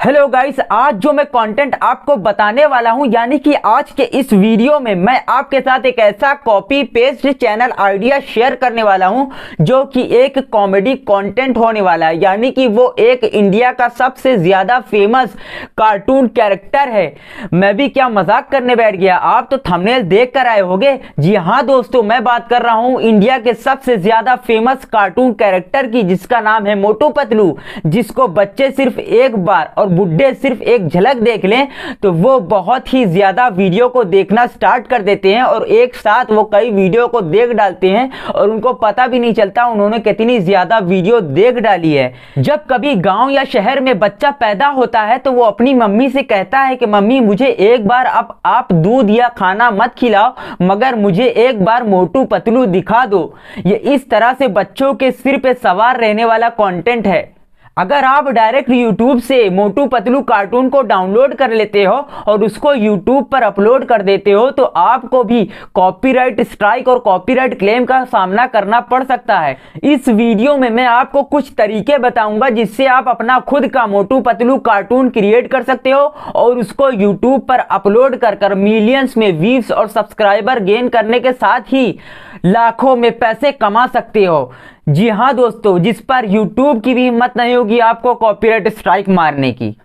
Hello guys, आज जो मैं कंटेंट आपको बताने वाला हूं यानी कि आज के इस वीडियो में मैं आपके साथ एक ऐसा copy paste channel idea share करने वाला हूं जो कि एक कॉमेडी कंटेंट होने वाला है। यानी कि वो एक इंडिया का सबसे ज्यादा फेमस कार्टून कैरेक्टर है। मैं भी क्या मजाक करने बैठ गया, आप तो थंबनेल देख कर आए होंगे। जी हाँ दोस्तों, मैं बात कर रहा हूं इंडिया के सबसे ज्यादा फेमस कार्टून कैरेक्टर की, जिसका नाम है मोटू पतलू। जिसको बच्चे सिर्फ एक बार और बुढ़े सिर्फ एक झलक देख लें तो वो बहुत ही ज्यादा वीडियो को देखना स्टार्ट कर देते हैं और एक साथ वो कई वीडियो को देख डालते हैं और उनको पता भी नहीं चलता उन्होंने कितनी ज्यादा वीडियो देख डाली है। जब कभी गांव या शहर में बच्चा पैदा होता है तो वो अपनी मम्मी से कहता है कि मम्मी मुझे एक बार अब आप दूध या खाना मत खिलाओ, मगर मुझे एक बार मोटू पतलू दिखा दो। ये इस तरह से बच्चों के सिर पे सवार रहने वाला कंटेंट है। अगर आप डायरेक्ट YouTube से मोटू पतलू कार्टून को डाउनलोड कर लेते हो और उसको YouTube पर अपलोड कर देते हो तो आपको भी कॉपीराइट स्ट्राइक और कॉपीराइट क्लेम का सामना करना पड़ सकता है। इस वीडियो में मैं आपको कुछ तरीके बताऊंगा जिससे आप अपना खुद का मोटू पतलू कार्टून क्रिएट कर सकते हो और उसको YouTube पर अपलोड कर मिलियंस में व्यूज और सब्सक्राइबर गेन करने के साथ ही लाखों में पैसे कमा सकते हो। जी हाँ दोस्तों, जिस पर YouTube की भी हिम्मत नहीं होगी आपको कॉपीराइट स्ट्राइक मारने की।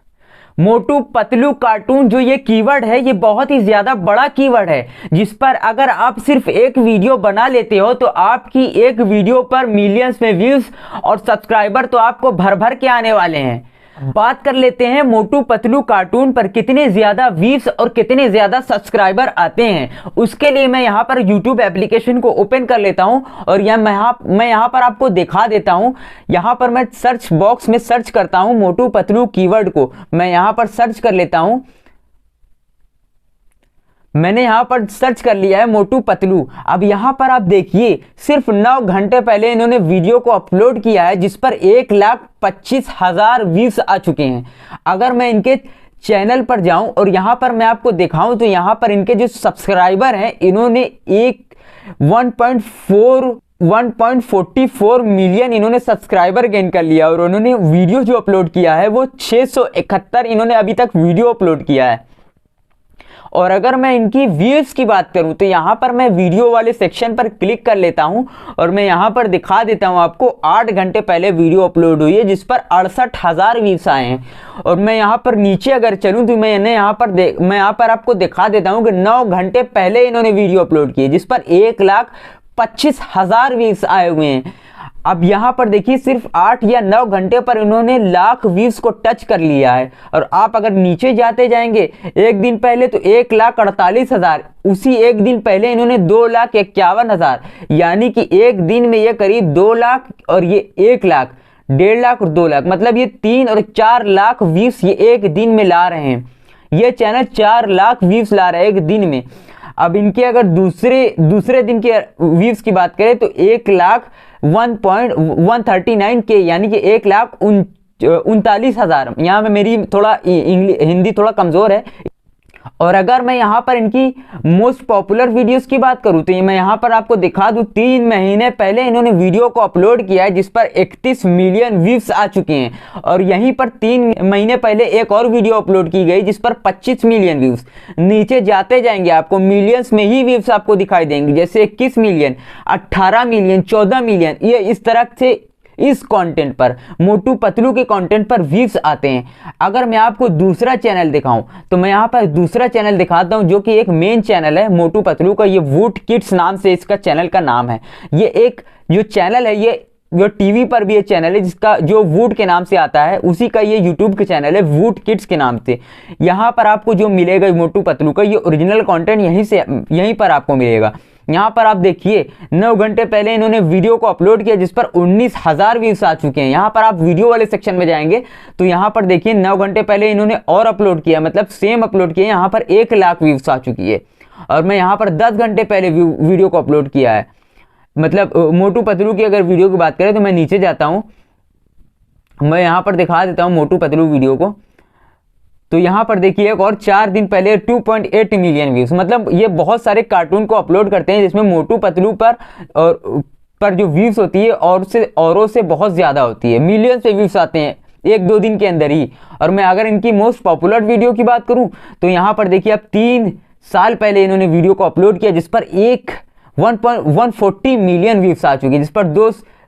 मोटू पतलू कार्टून जो ये कीवर्ड है, ये बहुत ही ज्यादा बड़ा कीवर्ड है, जिस पर अगर आप सिर्फ एक वीडियो बना लेते हो तो आपकी एक वीडियो पर मिलियंस में व्यूज और सब्सक्राइबर तो आपको भर भर के आने वाले हैं। बात कर लेते हैं मोटू पतलू कार्टून पर कितने ज्यादा व्यूज और कितने ज्यादा सब्सक्राइबर आते हैं। उसके लिए मैं यहाँ पर YouTube एप्लीकेशन को ओपन कर लेता हूँ और मैं यहाँ पर आपको दिखा देता हूँ। यहाँ पर मैं सर्च बॉक्स में सर्च करता हूँ मोटू पतलू कीवर्ड को। मैं यहाँ पर सर्च कर लेता हूँ। मैंने यहाँ पर सर्च कर लिया है मोटू पतलू। अब यहाँ पर आप देखिए, सिर्फ 9 घंटे पहले इन्होंने वीडियो को अपलोड किया है जिस पर 1,25,000 व्यूज आ चुके हैं। अगर मैं इनके चैनल पर जाऊं और यहाँ पर मैं आपको दिखाऊं तो यहाँ पर इनके जो सब्सक्राइबर हैं इन्होंने 1.44 मिलियन इन्होंने सब्सक्राइबर गेन कर लिया और उन्होंने वीडियो जो अपलोड किया है वो 671 इन्होंने अभी तक वीडियो अपलोड किया है। और अगर मैं इनकी व्यूज की बात करूं तो यहां पर मैं वीडियो वाले सेक्शन पर क्लिक कर लेता हूं और मैं यहां पर दिखा देता हूं आपको 8 घंटे पहले वीडियो अपलोड हुई है जिस पर 68,000 व्यूज आए हैं। और मैं यहां पर नीचे अगर चलूं तो मैं यहां पर आपको दिखा देता हूं कि 9 घंटे पहले इन्होंने वीडियो अपलोड की है जिस पर 1,25,000 व्यूज आए हुए हैं। अब यहाँ पर देखिए, सिर्फ 8 या 9 घंटे पर इन्होंने लाख व्यूज को टच कर लिया है। और आप अगर नीचे जाते जाएंगे एक दिन पहले तो 1,48,000, उसी एक दिन पहले इन्होंने 2,51,000, यानी कि एक दिन में ये करीब 2 लाख और ये 1 लाख, 1.5 लाख और 2 लाख, मतलब ये 3 और 4 लाख व्यूज ये एक दिन में ला रहे हैं। ये चैनल 4 लाख व्यूज ला रहा है एक दिन में। अब इनके अगर दूसरे दिन के व्यूज की बात करें तो 1,139 के, यानी कि 1,39,000। यहाँ में मेरी थोड़ा हिंदी थोड़ा कमजोर है। और अगर मैं यहाँ पर इनकी मोस्ट पॉपुलर वीडियोस की बात करूँ तो मैं यहाँ पर आपको दिखा दूँ, 3 महीने पहले इन्होंने वीडियो को अपलोड किया है जिस पर 31 मिलियन व्यूज आ चुके हैं। और यहीं पर 3 महीने पहले एक और वीडियो अपलोड की गई जिस पर 25 मिलियन व्यूज। नीचे जाते जाएंगे आपको मिलियंस में ही व्यूज आपको दिखाई देंगे, जैसे 21 मिलियन, 18 मिलियन, 14 मिलियन, ये इस तरह से इस कंटेंट पर, मोटू पतलू के कंटेंट पर व्यूज आते हैं। अगर मैं आपको दूसरा चैनल दिखाऊं तो मैं यहाँ पर दूसरा चैनल दिखाता हूं जो कि एक मेन चैनल है मोटू पतलू का। ये वूट किड्स नाम से इसका चैनल का नाम है। ये एक जो चैनल है, ये जो टीवी पर भी ये चैनल है जिसका जो वूट के नाम से आता है, उसी का ये यूट्यूब का चैनल है वूट किड्स के नाम से। यहाँ पर आपको जो मिलेगा मोटू पतलू का ये ओरिजिनल कंटेंट यहीं पर आपको मिलेगा। यहाँ पर आप देखिए, 9 घंटे पहले इन्होंने वीडियो को अपलोड किया जिस पर 19,000 व्यूज आ चुके हैं। यहाँ पर आप वीडियो वाले सेक्शन में जाएंगे तो यहाँ पर देखिए 9 घंटे पहले इन्होंने और अपलोड किया, मतलब सेम अपलोड किया, यहाँ पर 1 लाख व्यूज आ चुकी है। और मैं यहाँ पर 10 घंटे पहले वीडियो को अपलोड किया है। मतलब मोटू पतलू की अगर वीडियो की बात करें तो मैं नीचे जाता हूँ, मैं यहाँ पर दिखा देता हूँ मोटू पतलू वीडियो को। तो यहाँ पर देखिए एक और 4 दिन पहले 2.8 मिलियन व्यूज। मतलब ये बहुत सारे कार्टून को अपलोड करते हैं जिसमें मोटू पतलू पर जो व्यूज होती है औरों से बहुत ज्यादा होती है, मिलियन से व्यूज आते हैं एक दो दिन के अंदर ही। और मैं अगर इनकी मोस्ट पॉपुलर वीडियो की बात करूं तो यहाँ पर देखिए आप 3 साल पहले इन्होंने वीडियो को अपलोड किया जिस पर 1.140 मिलियन व्यूज आ चुके, जिस पर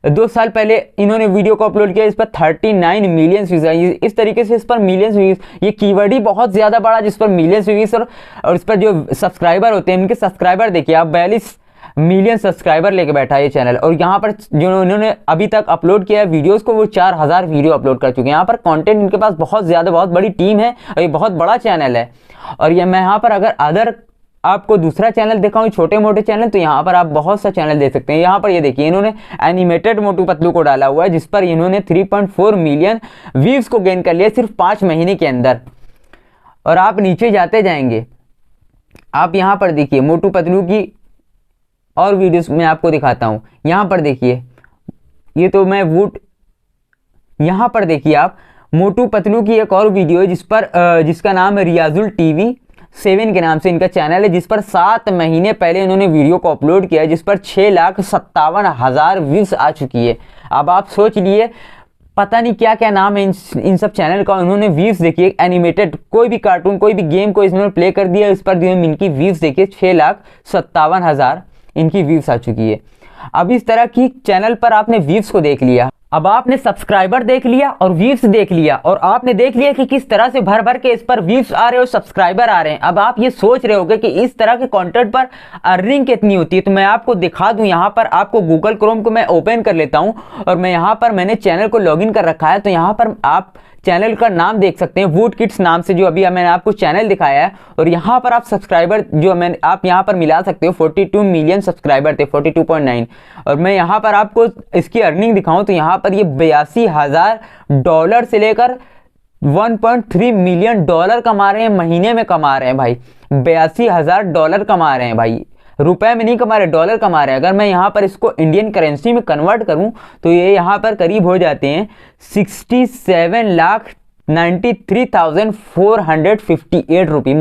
दो साल पहले इन्होंने वीडियो को अपलोड किया, इस पर 39 मिलियन व्यूज आए। इस तरीके से इस पर मिलियंस व्यूज, ये कीवर्ड ही बहुत ज़्यादा बड़ा जिस पर मिलियंस व्यूज, और इस पर जो सब्सक्राइबर होते हैं, इनके सब्सक्राइबर देखिए आप 42 मिलियन सब्सक्राइबर लेके बैठा है ये चैनल। और यहाँ पर जो इन्होंने अभी तक अपलोड किया है वीडियोस को, वो 4000 वीडियो अपलोड कर चुके हैं। यहाँ पर कंटेंट इनके पास बहुत बड़ी टीम है और ये बहुत बड़ा चैनल है। और ये मैं यहाँ पर अगर अदर आपको दूसरा चैनल दिखाऊं, छोटे मोटे चैनल, तो यहाँ पर आप बहुत सा चैनल देख सकते हैं। यहाँ पर ये देखिए इन्होंने एनिमेटेड मोटू पतलू को डाला हुआ है जिस पर इन्होंने 3.4 मिलियन व्यूज को गेन कर लिया सिर्फ 5 महीने के अंदर। और आप नीचे जाते जाएंगे, आप यहाँ पर देखिए मोटू पतलू की और वीडियोस मैं आपको दिखाता हूँ। यहाँ पर देखिए, ये तो मैं वुड, यहाँ पर देखिए आप मोटू पतलू की एक और वीडियो है जिसका नाम है रियाजुल टीवी 7 के नाम से इनका चैनल है, जिस पर 7 महीने पहले इन्होंने वीडियो को अपलोड किया है, जिस पर 6,57,000 व्यूज आ चुकी है। अब आप सोच लिए, पता नहीं क्या क्या नाम है इन सब चैनल का। उन्होंने व्यूज देखिए, एनिमेटेड कोई भी कार्टून, कोई भी गेम को इन्होंने प्ले कर दिया, इस पर इनकी व्यूज देखिए 6,57,000 इनकी व्यूज आ चुकी है। अब इस तरह की चैनल पर आपने व्यूज को देख लिया, अब आपने सब्सक्राइबर देख लिया और व्यूज देख लिया, और आपने देख लिया कि किस तरह से भर भर के इस पर व्यूज आ रहे हो, सब्सक्राइबर आ रहे हैं। अब आप ये सोच रहे होगे कि इस तरह के कंटेंट पर अर्निंग कितनी होती है, तो मैं आपको दिखा दूं। यहाँ पर आपको गूगल क्रोम को मैं ओपन कर लेता हूँ और मैं यहाँ पर मैंने चैनल को लॉगिन कर रखा है, तो यहाँ पर आप चैनल का नाम देख सकते हैं वुड किड्स नाम से, जो अभी मैंने आपको चैनल दिखाया है। और यहाँ पर आप सब्सक्राइबर जो आप यहाँ पर मिला सकते हो, 42 मिलियन सब्सक्राइबर थे, 42.9। और मैं यहाँ पर आपको इसकी अर्निंग दिखाऊं तो यहाँ पर ये $82,000 से लेकर 1.3 मिलियन डॉलर कमा रहे हैं, महीने में कमा रहे हैं भाई। $82,000 कमा रहे हैं भाई, रुपए में नहीं कमा रहे, डॉलर कमा रहे हैं। अगर मैं यहाँ पर इसको इंडियन करेंसी में कन्वर्ट करूँ तो ये यहाँ पर करीब हो जाते हैं 67,93,458 रुपये।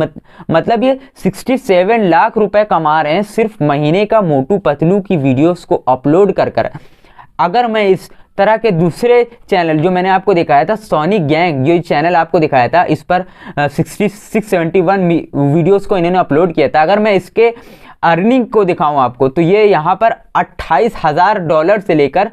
मतलब ये 67 लाख रुपए कमा रहे हैं सिर्फ महीने का मोटू पतलू की वीडियोस को अपलोड कर कर। अगर मैं इस तरह के दूसरे चैनल जो मैंने आपको दिखाया था, सोनिक गैंग जो चैनल आपको दिखाया था, इस पर 671 वीडियोस को इन्होंने अपलोड किया था, अगर मैं इसके अर्निंग को दिखाऊं आपको तो ये यहाँ पर $28,000 से लेकर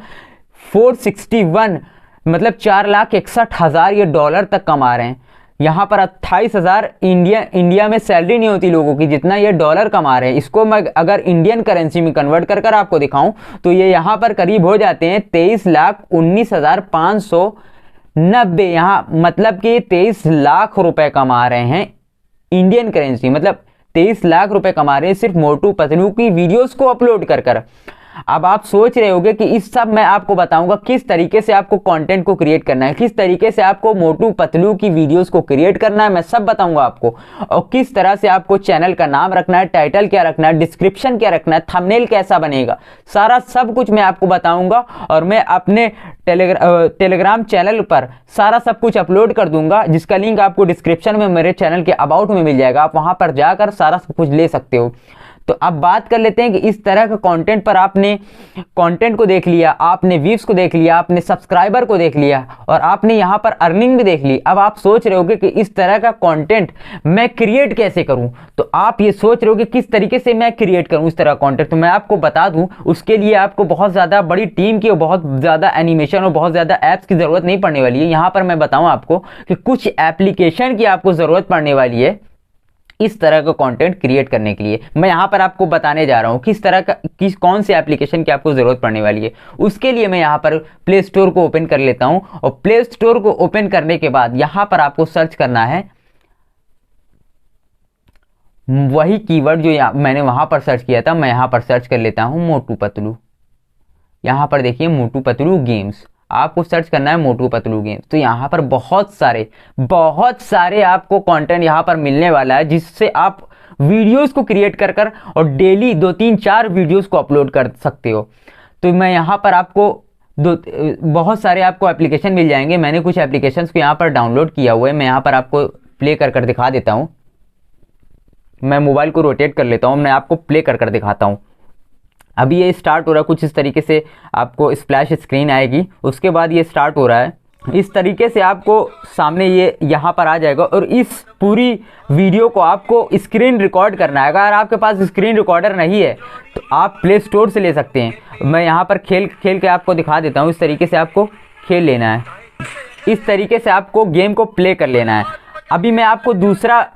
461 मतलब 4,61,000 ये डॉलर तक कमा रहे हैं। यहाँ पर 28,000 इंडिया में सैलरी नहीं होती लोगों की, जितना ये डॉलर कमा रहे हैं। इसको मैं अगर इंडियन करेंसी में कन्वर्ट कर कर आपको दिखाऊं तो ये यहाँ पर करीब हो जाते हैं 23,19,590। यहाँ मतलब कि 23 लाख रुपए कमा रहे हैं इंडियन करेंसी, मतलब 23 लाख रुपए कमा रहे हैं सिर्फ मोटू पतलू की वीडियोस को अपलोड कर कर। अब आप सोच रहे होंगे कि इस सब मैं आपको बताऊंगा किस तरीके से आपको कंटेंट को क्रिएट करना है, किस तरीके से आपको मोटू पतलू की वीडियोस को क्रिएट करना है, मैं सब बताऊंगा आपको। और किस तरह से आपको चैनल का नाम रखना है, टाइटल क्या रखना है, डिस्क्रिप्शन क्या रखना है, थंबनेल कैसा बनेगा, सारा सब कुछ मैं आपको बताऊंगा। और मैं अपने टेलीग्राम चैनल पर सारा सब कुछ अपलोड कर दूंगा, जिसका लिंक आपको डिस्क्रिप्शन में मेरे चैनल के अबाउट में मिल जाएगा। आप वहां पर जाकर सारा सब कुछ ले सकते हो। तो अब बात कर लेते हैं कि इस तरह का कंटेंट पर आपने कंटेंट को देख लिया, आपने व्यूज को देख लिया, आपने सब्सक्राइबर को देख लिया और आपने यहाँ पर अर्निंग भी देख ली। अब आप सोच रहे होगे कि इस तरह का कंटेंट मैं क्रिएट कैसे करूं, तो आप ये सोच रहे होगे किस तरीके से मैं क्रिएट करूं इस तरह कंटेंट। तो मैं आपको बता दूं, उसके लिए आपको बहुत ज़्यादा बड़ी टीम की और बहुत ज़्यादा एनिमेशन और बहुत ज़्यादा ऐप्स की ज़रूरत नहीं पड़ने वाली है। यहाँ पर मैं बताऊँ आपको कि कुछ एप्लीकेशन की आपको ज़रूरत पड़ने वाली है इस तरह का कंटेंट क्रिएट करने के लिए। मैं यहाँ पर आपको बताने जा रहा हूँ किस तरह का कौन से एप्लीकेशन की आपको ज़रूरत पड़ने वाली है। उसके लिए मैं यहाँ पर प्ले स्टोर को ओपन कर लेता हूँ और प्ले स्टोर को ओपन करने के बाद यहाँ पर आपको सर्च करना है वही कीवर्ड जो मैंने वहाँ पर सर्च किया था। मैं यहाँ पर सर्च कर लेता हूँ मोटू पतलू। यहाँ पर देखिए मोटू पतलू गेम्स, आपको सर्च करना है मोटू पतलू गेम्स। तो यहाँ पर बहुत सारे आपको कंटेंट यहाँ पर मिलने वाला है, जिससे आप वीडियोस को क्रिएट कर कर और डेली 2-3-4 वीडियोस को अपलोड कर सकते हो। तो मैं यहाँ पर आपको बहुत सारे आपको एप्लीकेशन मिल जाएंगे। मैंने कुछ एप्लीकेशंस को यहाँ पर डाउनलोड किया हुआ है, मैं यहाँ पर आपको प्ले कर कर दिखा देता हूँ। मैं मोबाइल को रोटेट कर लेता हूँ, मैं आपको प्ले कर कर दिखाता हूँ। अभी ये स्टार्ट हो रहा है, कुछ इस तरीके से आपको स्प्लैश स्क्रीन आएगी, उसके बाद ये स्टार्ट हो रहा है इस तरीके से आपको सामने ये यहाँ पर आ जाएगा और इस पूरी वीडियो को आपको स्क्रीन रिकॉर्ड करना है। अगर आपके पास स्क्रीन रिकॉर्डर नहीं है तो आप प्ले स्टोर से ले सकते हैं। मैं यहाँ पर खेल के आपको दिखा देता हूँ। इस तरीके से आपको खेल लेना है, इस तरीके से आपको गेम को प्ले कर लेना है। अभी मैं आपको दूसरा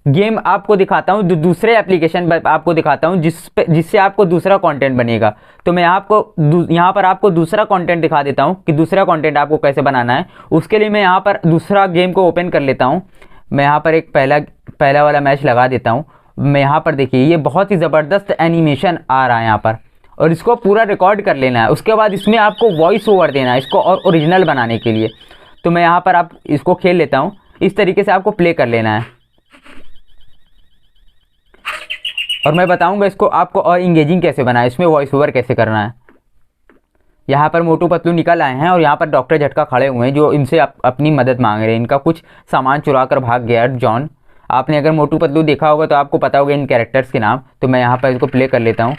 गेम आपको दिखाता हूँ, दूसरे एप्लीकेशन आपको दिखाता हूँ जिससे आपको दूसरा कंटेंट बनेगा। तो मैं यहाँ पर आपको दूसरा कंटेंट दिखा देता हूँ कि दूसरा कंटेंट आपको कैसे बनाना है। उसके लिए मैं यहाँ पर दूसरा गेम को ओपन कर लेता हूँ। मैं यहाँ पर एक पहला वाला मैच लगा देता हूँ। मैं यहाँ पर देखिए ये बहुत ही ज़बरदस्त एनिमेशन आ रहा है यहाँ पर, और इसको पूरा रिकॉर्ड कर लेना है। उसके बाद इसमें आपको वॉइस ओवर देना है इसको और ओरिजिनल बनाने के लिए। तो मैं यहाँ पर आप इसको खेल लेता हूँ। इस तरीके से आपको प्ले कर लेना है और मैं बताऊंगा इसको आपको और इंगेजिंग कैसे बनाए, इसमें वॉइस ओवर कैसे करना है। यहाँ पर मोटू पतलू निकल आए हैं और यहाँ पर डॉक्टर झटका खड़े हुए हैं जो इनसे अपनी मदद मांग रहे हैं। इनका कुछ सामान चुरा कर भाग गया जॉन। आपने अगर मोटू पतलू देखा होगा तो आपको पता होगा इन कैरेक्टर्स के नाम। तो मैं यहाँ पर इसको प्ले कर लेता हूँ।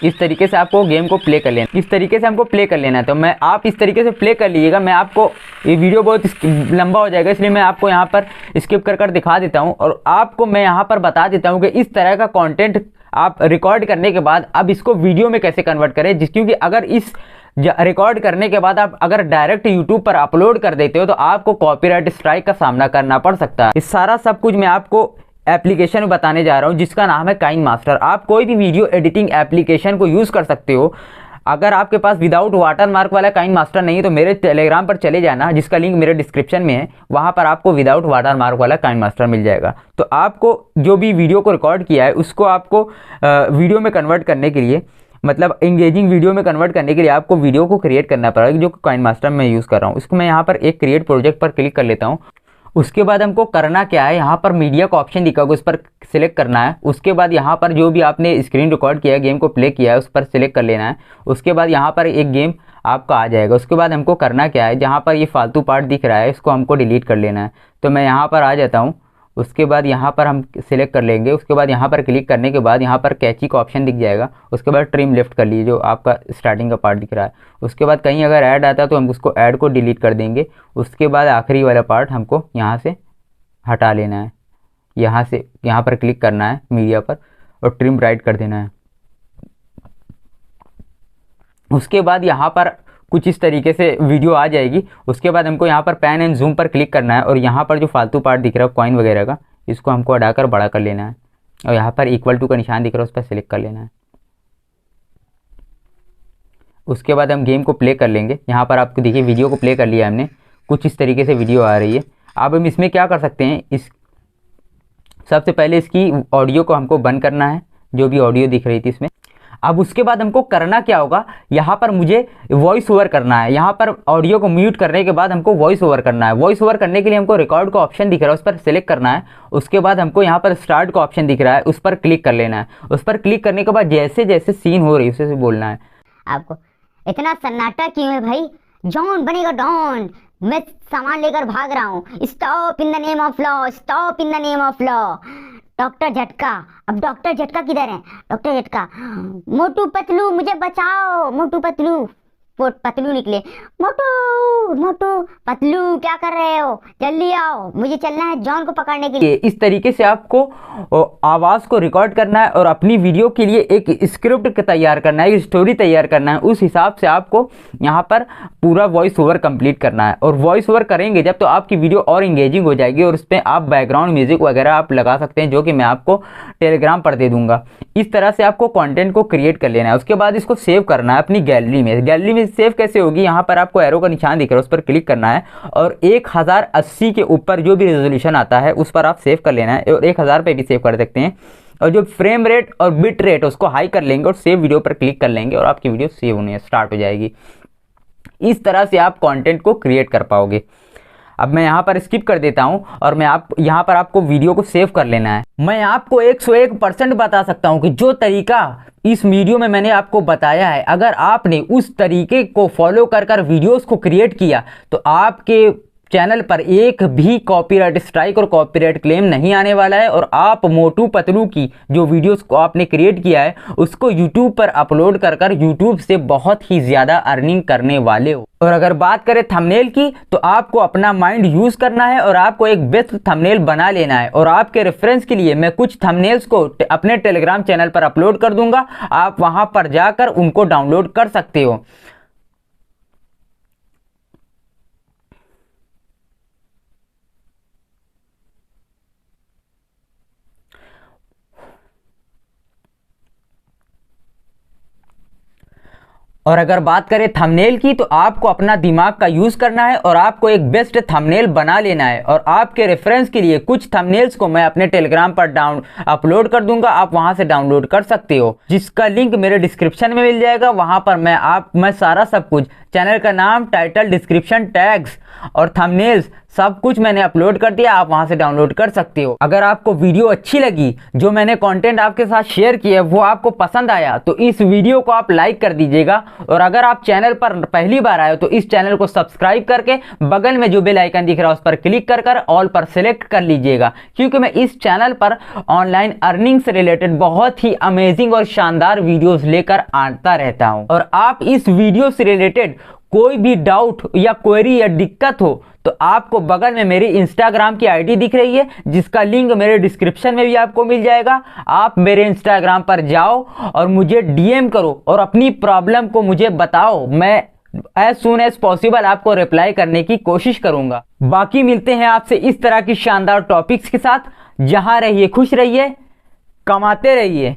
इस तरीके से आपको गेम को प्ले कर लेना, इस तरीके से हमको प्ले कर लेना है। तो मैं आप इस तरीके से प्ले कर लीजिएगा। मैं आपको ये वीडियो बहुत लंबा हो जाएगा इसलिए मैं आपको यहाँ पर स्किप कर दिखा देता हूँ और आपको मैं यहाँ पर बता देता हूँ कि इस तरह का कंटेंट आप रिकॉर्ड करने के बाद अब इसको वीडियो में कैसे कन्वर्ट करें। क्योंकि अगर इस रिकॉर्ड करने के बाद आप अगर डायरेक्ट यूट्यूब पर अपलोड कर देते हो तो आपको कॉपीराइट स्ट्राइक का सामना करना पड़ सकता है। इस सारा सब कुछ मैं आपको एप्लीकेशन बताने जा रहा हूं जिसका नाम है काइनमास्टर। आप कोई भी वीडियो एडिटिंग एप्लीकेशन को यूज़ कर सकते हो। अगर आपके पास विदाउट वाटरमार्क वाला काइनमास्टर नहीं है तो मेरे टेलीग्राम पर चले जाना, जिसका लिंक मेरे डिस्क्रिप्शन में है। वहां पर आपको विदाउट वाटरमार्क वाला काइनमास्टर मिल जाएगा। तो आपको जो भी वीडियो को रिकॉर्ड किया है उसको आपको वीडियो में कन्वर्ट करने के लिए, मतलब इंगेजिंग वीडियो में कन्वर्ट करने के लिए आपको वीडियो को क्रिएट करना पड़ेगा, जो काइनमास्टर में यूज़ कर रहा हूँ। इसको मैं यहाँ पर एक क्रिएट प्रोजेक्ट पर क्लिक कर लेता हूँ। उसके बाद हमको करना क्या है, यहाँ पर मीडिया का ऑप्शन दिखा होगा उस पर सिलेक्ट करना है। उसके बाद यहाँ पर जो भी आपने स्क्रीन रिकॉर्ड किया है, गेम को प्ले किया है, उस पर सिलेक्ट कर लेना है। उसके बाद यहाँ पर एक गेम आपका आ जाएगा। उसके बाद हमको करना क्या है, जहाँ पर ये फालतू पार्ट दिख रहा है इसको हमको डिलीट कर लेना है। तो मैं यहाँ पर आ जाता हूँ। उसके बाद यहाँ पर हम सिलेक्ट कर लेंगे। उसके बाद यहाँ पर क्लिक करने के बाद यहाँ पर कैची का ऑप्शन दिख जाएगा। उसके बाद ट्रिम लेफ्ट कर लीजिए जो आपका स्टार्टिंग का पार्ट दिख रहा है। उसके बाद कहीं अगर ऐड आता है तो हम उसको ऐड को डिलीट कर देंगे। उसके बाद आखिरी वाला पार्ट हमको यहाँ से हटा लेना है। यहाँ से यहाँ पर क्लिक करना है मीडिया पर और ट्रिम राइट कर देना है। उसके बाद यहाँ पर कुछ इस तरीके से वीडियो आ जाएगी। उसके बाद हमको यहाँ पर पैन एंड जूम पर क्लिक करना है और यहाँ पर जो फालतू पार्ट दिख रहा है कॉइन वगैरह का, इसको हमको हटाकर बड़ा कर लेना है और यहाँ पर इक्वल टू का निशान दिख रहा है उस पर सिलेक्ट कर लेना है। उसके बाद हम गेम को प्ले कर लेंगे। यहाँ पर आपको देखिए वीडियो को प्ले कर लिया हमने। कुछ इस तरीके से वीडियो आ रही है। अब हम इसमें क्या कर सकते हैं, इस सबसे पहले इसकी ऑडियो को हमको बंद करना है, जो भी ऑडियो दिख रही थी इसमें। अब उसके बाद हमको करना क्या होगा, यहाँ पर मुझे वॉइस ओवर करना है। यहाँ पर ऑडियो को म्यूट करने के बाद हमको वॉइस ओवर करना है। वॉइस ओवर करने के लिए हमको रिकॉर्ड का ऑप्शन दिख रहा है, उस पर सिलेक्ट करना है। उसके बाद हमको यहाँ पर स्टार्ट का ऑप्शन दिख रहा है, उस पर क्लिक कर लेना है। उस पर क्लिक करने के बाद जैसे जैसे सीन हो रही है उसे बोलना है। आपको इतना सन्नाटा क्यों है भाई? जॉन बनेगा डॉन, मैं सामान लेकर भाग रहा हूँ। Stop in the name of law, stop in the name of law. Doctor झटका, अब डॉक्टर झटका किधर है? डॉक्टर झटका, मोटू पतलू मुझे बचाओ, मोटू पतलू। पतलू निकले, मोटू मोटू पतलू क्या कर रहे हो, जल्दी आओ, मुझे चलना है जॉन को पकड़ने के लिए। इस तरीके से आपको आवाज़ को रिकॉर्ड करना है और अपनी वीडियो के लिए एक स्क्रिप्ट तैयार करना है, एक स्टोरी तैयार करना है। उस हिसाब से आपको यहाँ पर पूरा वॉइस ओवर कंप्लीट करना है। और वॉइस ओवर करेंगे जब तो आपकी वीडियो और इंगेजिंग हो जाएगी और उस पर आप बैकग्राउंड म्यूजिक वगैरह आप लगा सकते हैं, जो कि मैं आपको टेलीग्राम पर दे दूंगा। इस तरह से आपको कंटेंट को क्रिएट कर लेना है। उसके बाद इसको सेव करना है अपनी गैलरी में। गैलरी में सेव कैसे होगी, यहाँ पर आपको एरो का निशान दिख रहा है, उस पर क्लिक करना है और 1080 के ऊपर जो भी रेजोल्यूशन आता है उस पर आप सेव कर लेना है। और 1000 पे भी सेव कर सकते हैं। और जो फ्रेम रेट और बिट रेट उसको हाई कर लेंगे और सेव वीडियो पर क्लिक कर लेंगे और आपकी वीडियो सेव होने स्टार्ट हो जाएगी। इस तरह से आप कंटेंट को क्रिएट कर पाओगे। अब मैं यहाँ पर स्किप कर देता हूँ और मैं यहाँ पर आपको वीडियो को सेव कर लेना है। मैं आपको 101% बता सकता हूँ कि जो तरीका इस वीडियो में मैंने आपको बताया है, अगर आपने उस तरीके को फॉलो कर वीडियोस को क्रिएट किया तो आपके चैनल पर एक भी कॉपीराइट स्ट्राइक और कॉपीराइट क्लेम नहीं आने वाला है और आप मोटू पतलू की जो वीडियोस को आपने क्रिएट किया है उसको यूट्यूब पर अपलोड कर यूट्यूब से बहुत ही ज़्यादा अर्निंग करने वाले हो। और अगर बात करें थंबनेल की तो आपको अपना माइंड यूज़ करना है और आपको एक बेस्ट थंबनेल बना लेना है। और आपके रेफरेंस के लिए मैं कुछ थंबनेल्स को अपने टेलीग्राम चैनल पर अपलोड कर दूंगा, आप वहां पर जाकर उनको डाउनलोड कर सकते हो। और अगर बात करें थंबनेल की तो आपको अपना दिमाग का यूज़ करना है और आपको एक बेस्ट थंबनेल बना लेना है। और आपके रेफरेंस के लिए कुछ थंबनेल्स को मैं अपने टेलीग्राम पर अपलोड कर दूंगा, आप वहां से डाउनलोड कर सकते हो, जिसका लिंक मेरे डिस्क्रिप्शन में मिल जाएगा। वहां पर मैं सारा सब कुछ, चैनल का नाम, टाइटल, डिस्क्रिप्शन, टैग्स और थंबनेल्स सब कुछ मैंने अपलोड कर दिया, आप वहां से डाउनलोड कर सकते हो। अगर आपको वीडियो अच्छी लगी, जो मैंने कंटेंट आपके साथ शेयर किया वो आपको पसंद आया तो इस वीडियो को आप लाइक कर दीजिएगा। और अगर आप चैनल पर पहली बार आए हो तो इस चैनल को सब्सक्राइब करके बगल में जो बेल आइकन दिख रहा है उस पर क्लिक कर ऑल पर सिलेक्ट कर लीजिएगा, क्योंकि मैं इस चैनल पर ऑनलाइन अर्निंग से रिलेटेड बहुत ही अमेजिंग और शानदार वीडियोस लेकर आता रहता हूं। और आप इस वीडियो से रिलेटेड कोई भी डाउट या क्वेरी या दिक्कत हो तो आपको बगल में मेरी इंस्टाग्राम की आईडी दिख रही है, जिसका लिंक मेरे डिस्क्रिप्शन में भी आपको मिल जाएगा। आप मेरे इंस्टाग्राम पर जाओ और मुझे डीएम करो और अपनी प्रॉब्लम को मुझे बताओ, मैं एज सून एज पॉसिबल आपको रिप्लाई करने की कोशिश करूंगा। बाकी मिलते हैं आपसे इस तरह की शानदार टॉपिक्स के साथ। जहां रहिए खुश रहिए, कमाते रहिए।